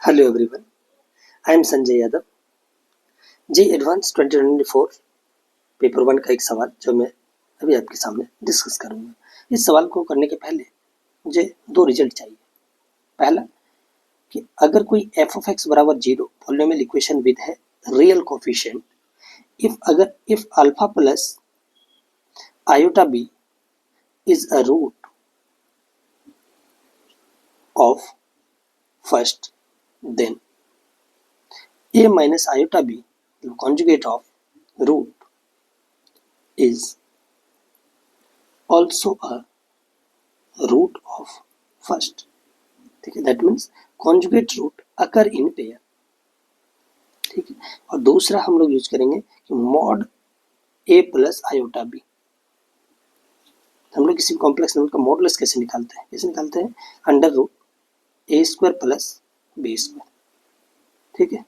Hello everyone, I am Sanjay Yadav. J advance 2024 paper 1 का एक सवाल जो मैं अभी आपके सामने डिस्कस करूंगा। इस सवाल को करने के पहले मुझे दो रिजल्ट चाहिए। पहला कि अगर कोई एफ ऑफ एक्स बराबर 0 पॉलिनोमियल इक्वेशन विद है real coefficient, if alpha plus iota b is a root of first, then a minus iota b, the conjugate of root, is also a root of first. ठीक है, that means conjugate root occur in pair. ठीक है, और दूसरा हम लोग use करेंगे कि mod a plus iota b। हम लोग किसी कॉम्प्लेक्स नंबर का मॉडुलस कैसे निकालते हैं? Under root a square plus b square. ठीक है,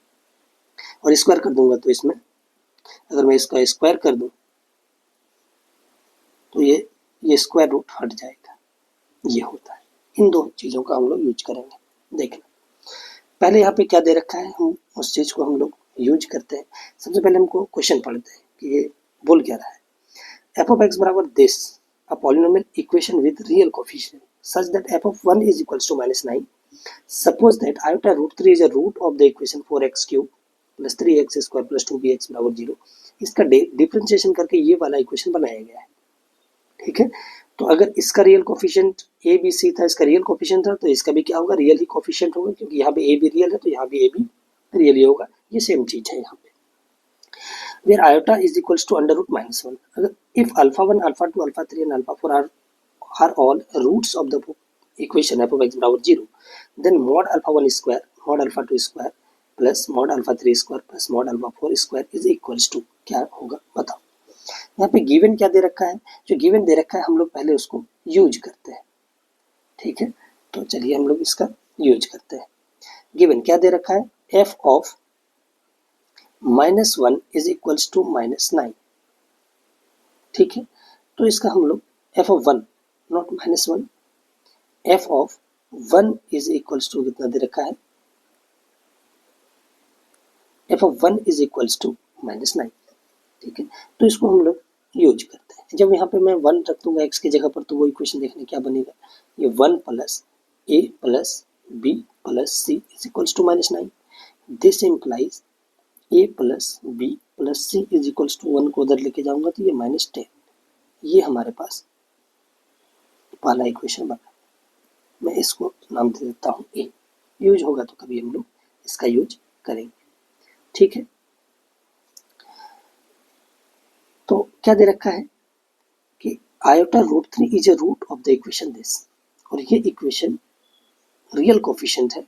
और स्क्वायर कर दूंगा तो इसमें अगर मैं इसका स्क्वायर कर दूं तो ये स्क्वायर रूट हट जाएगा। ये होता है। इन दो चीज़ों का हम लोग यूज करेंगे। देखना पहले यहाँ पे क्या दे रखा है, हम उस चीज़ को हम लोग यूज करते हैं। सबसे पहले हमको क्वेश्चन पढ़ते हैं कि ये बोल क्या रहा है। एफ ऑफ एक्स बराबर this a polynomial equation with real coefficient such that f of 1 is equals to -9। Suppose that iota root 3 is a root of the equation 4x cube plus 3x square plus 2bx बराबर 0। इसका differentiation करके ये वाला equation बनाया गया है। ठीक है, तो अगर इसका real coefficient A B C था, इसका रियल कोफिशिएंट था, तो इसका भी क्या होगा, रियल ही कोफिशिएंट होगा, क्योंकि यहाँ पे ए भी रियल है तो यहाँ भी ए भी रियल ही होगा। ये सेम चीज है यहाँ पे। Where iota is equals to under root -1। अगर if alpha 1 alpha 2 alpha 3 and alpha 4 are all roots of the equation f of x बराबर 0, then mod alpha 1 square mod alpha 2 square plus mod alpha 3 square plus mod alpha 4 square is equals to क्या होगा बताओ। यहाँ पे given क्या दे रखा है? जो गिवन दे रखा है हम लोग पहले उसको यूज करते हैं। ठीक है, तो चलिए हम लोग इसका यूज करते हैं। गिवन क्या दे रखा है? f of -1 is equals to -9। ठीक है, तो इसका हम लोग f of 1 not -1, f of 1 is equals to कितना दे रखा है? f of 1 is equals to -9। ठीक है, तो इसको हम लोग यूज करते हैं। जब यहाँ पे मैं 1 रख दूंगा x की जगह पर, तो वो इक्वेशन देखने क्या बनेगा, ये 1 plus a plus b plus c is equals to -9। This implies a plus b plus c is equals to 1 को उधर लेके जाऊंगा तो ये -10। ये हमारे पास पहला इक्वेशन बना। मैं इसको नाम दे देता हूँ a। यूज होगा तो कभी हम लोग इसका यूज करेंगे। ठीक है, तो क्या दे रखा है कि iota root 3 is a root of the equation this, और ये इक्वेशन रियल कोफिशिएंट है।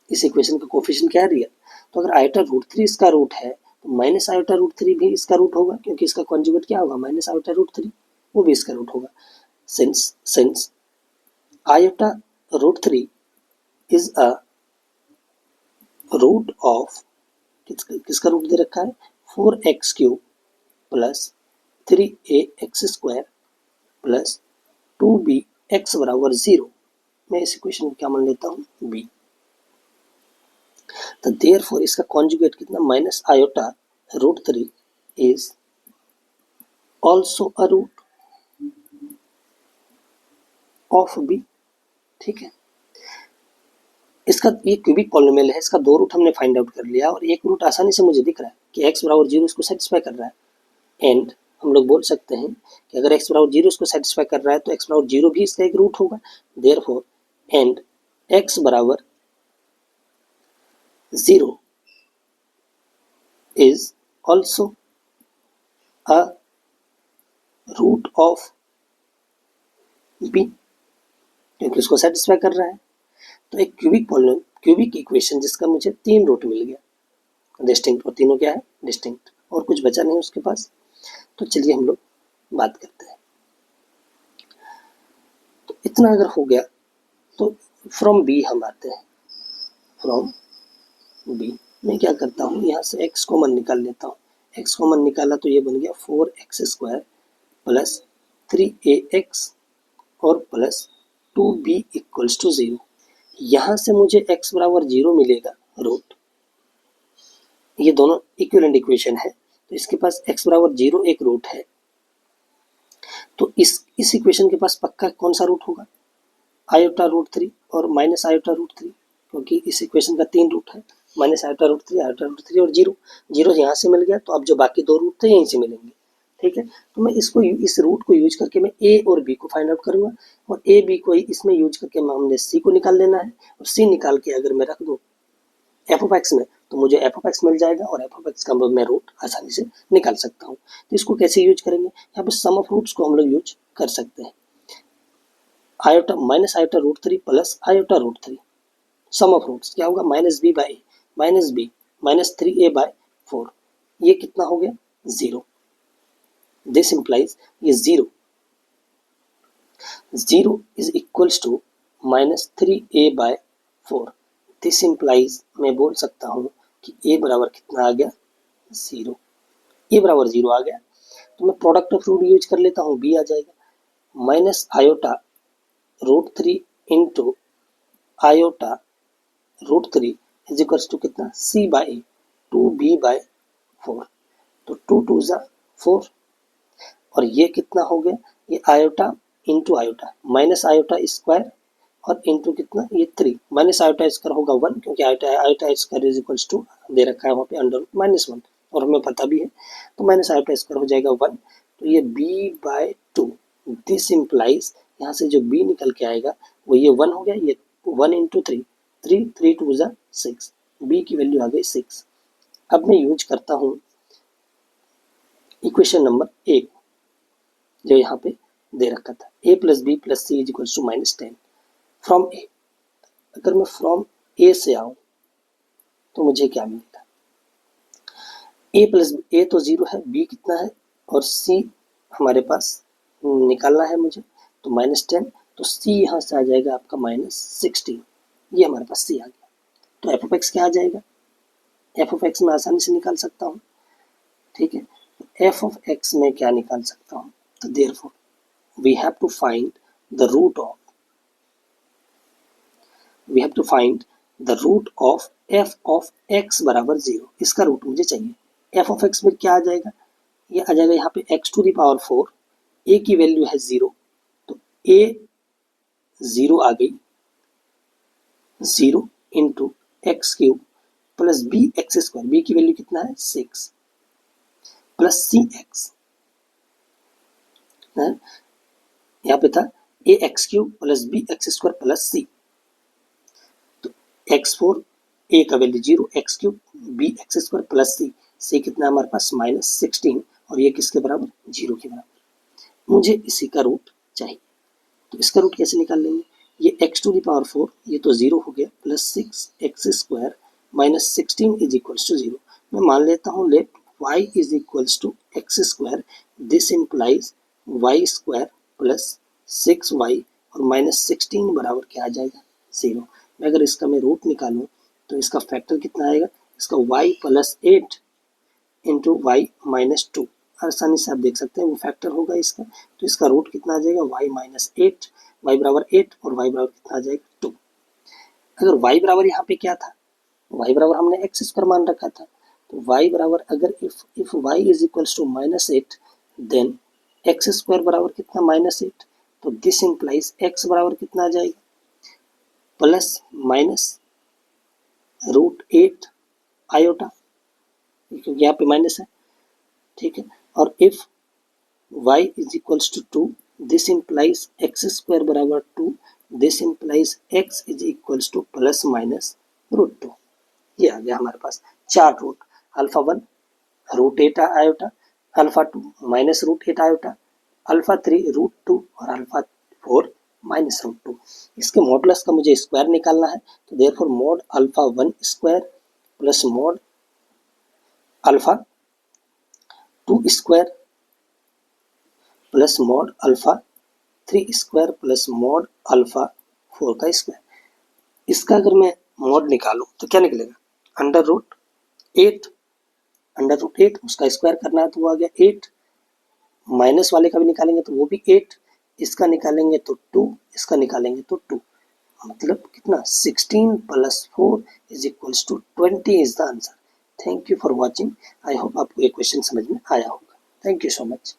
इस इक्वेशन का कोफिशिएंट क्या है? रियल। तो अगर आयोटा रूट 3 इसका रूट है तो माइनस आयोटा रूट 3 भी इसका रूट होगा, क्योंकि इसका कॉन्जुगेट क्या होगा, माइनस आयोटा रूट 3, वो भी इसका रूट होगा। Since iota root 3 is a root of किसका रूट दे रखा है? 4x cube plus 3ax square plus 2bx बराबर 0। मैं इस इक्वेशन को क्या मान लेता हूँ? b। तो देयरफॉर इसका कॉन्जुगेट कितना? Minus iota root 3 is also a root of b। ठीक है, इसका ये क्यूबिक पॉलिनोमियल है, इसका दो रूट हमने फाइंड आउट कर लिया और एक रूट आसानी से मुझे दिख रहा है कि x बराबर 0 इसको सेटिस्फाई कर रहा है। एंड हम लोग बोल सकते हैं कि अगर x बराबर 0 इसको सेटिस्फाई कर रहा है तो x बराबर 0 भी इसका एक रूट होगा। देयरफॉर एंड x बराबर 0 is also a root of b, क्योंकि उसको सेटिस्फाई कर रहा है। तो एक क्यूबिक इक्वेशन जिसका मुझे 3 रूट मिल गया डिस्टिंक्ट, और तीनों क्या है? डिस्टिंक्ट, और कुछ बचा नहीं उसके पास। तो चलिए हम लोग बात करते हैं। तो इतना अगर हो गया तो फ्रॉम बी हम आते हैं। फ्रॉम बी मैं क्या करता हूँ, यहाँ से x कॉमन निकाल लेता हूँ। x कॉमन निकाला तो ये बन गया 4x स्क्वायर प्लस 3ax और प्लस 2b इक्वल्स टू 0। यहाँ से मुझे x बराबर 0 मिलेगा रूट, ये दोनों इक्विवेलेंट इक्वेशन है, तो इसके पास x बराबर 0 एक रूट है, तो इस इक्वेशन के पास पक्का कौन सा रूट होगा, आयोटा रूट 3 और माइनस आयोटा रूट 3, क्योंकि इस इक्वेशन का 3 रूट है, minus iota root 3, iota root 3 और 0, 0 यहाँ से मिल गया, तो अब जो बाकी 2 रूट थे यहीं से मिलेंगे, ठीक है। तो मैं इस रूट को यूज करके मैं a और b को फाइंड आउट करूंगा, और a b को इसमें यूज करके हमने c को निकाल लेना है, और c निकाल के अगर मैं रख दूँ एफ ऑफ एक्स में, तो मुझे एफ ऑफ एक्स मिल जाएगा, और एफ ऑफ एक्स का मैं रूट आसानी से निकाल सकता हूँ। तो इसको कैसे यूज करेंगे, यहाँ पे सम ऑफ रूट्स को हम लोग यूज कर सकते हैं, iota minus iota root 3 plus iota root 3, sum of roots क्या होगा, minus b by minus b minus 3a by 4, ये कितना हो गया 0, दिस इंप्लाइज ये 0 is equals to minus 3a by 4, this implies मैं बोल सकता हूँ कि a बराबर कितना आ गया 0, a बराबर 0 आ गया, तो मैं प्रोडक्ट ऑफ रूट यूज कर लेता हूँ, b आ जाएगा minus iota root 3 into iota root 3 is equals to कितना c बाई 2b बाय 4, तो 2 2 जा 4, और ये कितना हो गया, ये iota into iota minus iota square और इंटू कितना ये 3, माइनस आयोटा स्क्वायर होगा 1, क्योंकि iota square is equals to दे रखा है वहाँ पे अंडर रूट माइनस 1, और हमें पता भी है, तो माइनस आयोटा स्क्वायर हो जाएगा 1, तो ये b बाय 2, दिस इम्प्लाइज यहाँ से जो b निकल के आएगा वो ये 1 हो गया, ये 1 इंटू 3, 3 2 जा 6, b की वैल्यू आ गई 6। अब मैं यूज करता हूँ इक्वेशन नंबर 1 जो यहाँ पे दे रखा था, a plus B plus C is equals to minus 10 from A, अगर मैं फ्रॉम ए से आऊँ तो मुझे क्या मिलेगा, a प्लस ए तो 0 है, b कितना है और c हमारे पास निकालना है मुझे, तो माइनस 10, तो c यहाँ से आ जाएगा आपका माइनस 16, ये हमारे पास c आ गया, तो एफ ऑफ एक्स क्या आ जाएगा, एफ ऑफ एक्स में आसानी से निकाल सकता हूँ, ठीक है, एफ ऑफ एक्स में क्या निकाल सकता हूँ, तो therefore we have to find the root of f of x बराबर 0, इसका रूट मुझे चाहिए, f of x में क्या आ जाएगा, ये आ जाएगा यहाँ पे x to the power 4, a की वैल्यू है 0, तो a 0 आ गई, 0 into X cube plus B X square, B की वैल्यू कितना है 6 प्लस सी एक्स, यहाँ पे था A X cube plus B X square plus C, तो x4 ए का value 0, X cube B X square plus C कितना हमारे पास माइनस 16, और ये किसके बराबर 0 के बराबर, मुझे इसी का रूट चाहिए, तो इसका रूट कैसे निकाल लेंगे, ये x टू द पावर 4 ये तो 0 हो गया plus 6 x square minus 16 is equals to 0, मैं मान लेता हूँ let y is equals to x square, this implies y square plus 6y और माइनस 16 बराबर क्या आ जाएगा 0, मैं अगर इसका मैं रूट निकालूं तो इसका फैक्टर कितना आएगा, इसका y plus 8 into y minus 2, आसानी से आप देख सकते हैं वो फैक्टर होगा इसका, तो इसका रूट कितना आ जाएगा y माइनस 8, वाई बराबर 8 और y बराबर कितना आ जाएगा 2, अगर y बराबर यहाँ पे क्या था, y बराबर हमने x स्क्वायर मान रखा था, तो y बराबर अगर if y is equals to minus 8 then x square बराबर कितना माइनस 8, तो दिस इंप्लाइज x बराबर कितना आ जाएगा प्लस माइनस रूट 8 आयोटा, क्योंकि यहाँ पे माइनस है, ठीक है, और if y is equals to 2 this implies x square बराबर 2, this implies x is equals to plus minus root 2, ये आ गया हमारे पास 4 root, alpha 1 root 8 iota, alpha 2 minus root 8 iota, alpha 3 root 2 और अल्फा 4 माइनस रूट 2, इसके modulus का मुझे स्क्वायर निकालना है, तो therefore mod alpha 1 square plus mod alpha 2 square plus mod alpha 3 square plus mod alpha 4 का स्क्वायर, इसका अगर मैं मॉड निकालूं तो क्या निकलेगा, अंडर रूट 8 उसका स्क्वायर करना है तो वो आ गया 8, माइनस वाले का भी निकालेंगे तो वो भी 8, इसका निकालेंगे तो 2, इसका निकालेंगे तो 2, मतलब कितना 16 + 4 = 20 is the answer. Thank you for watching. I hope आपको ये क्वेश्चन समझ में आया होगा। Thank you so much.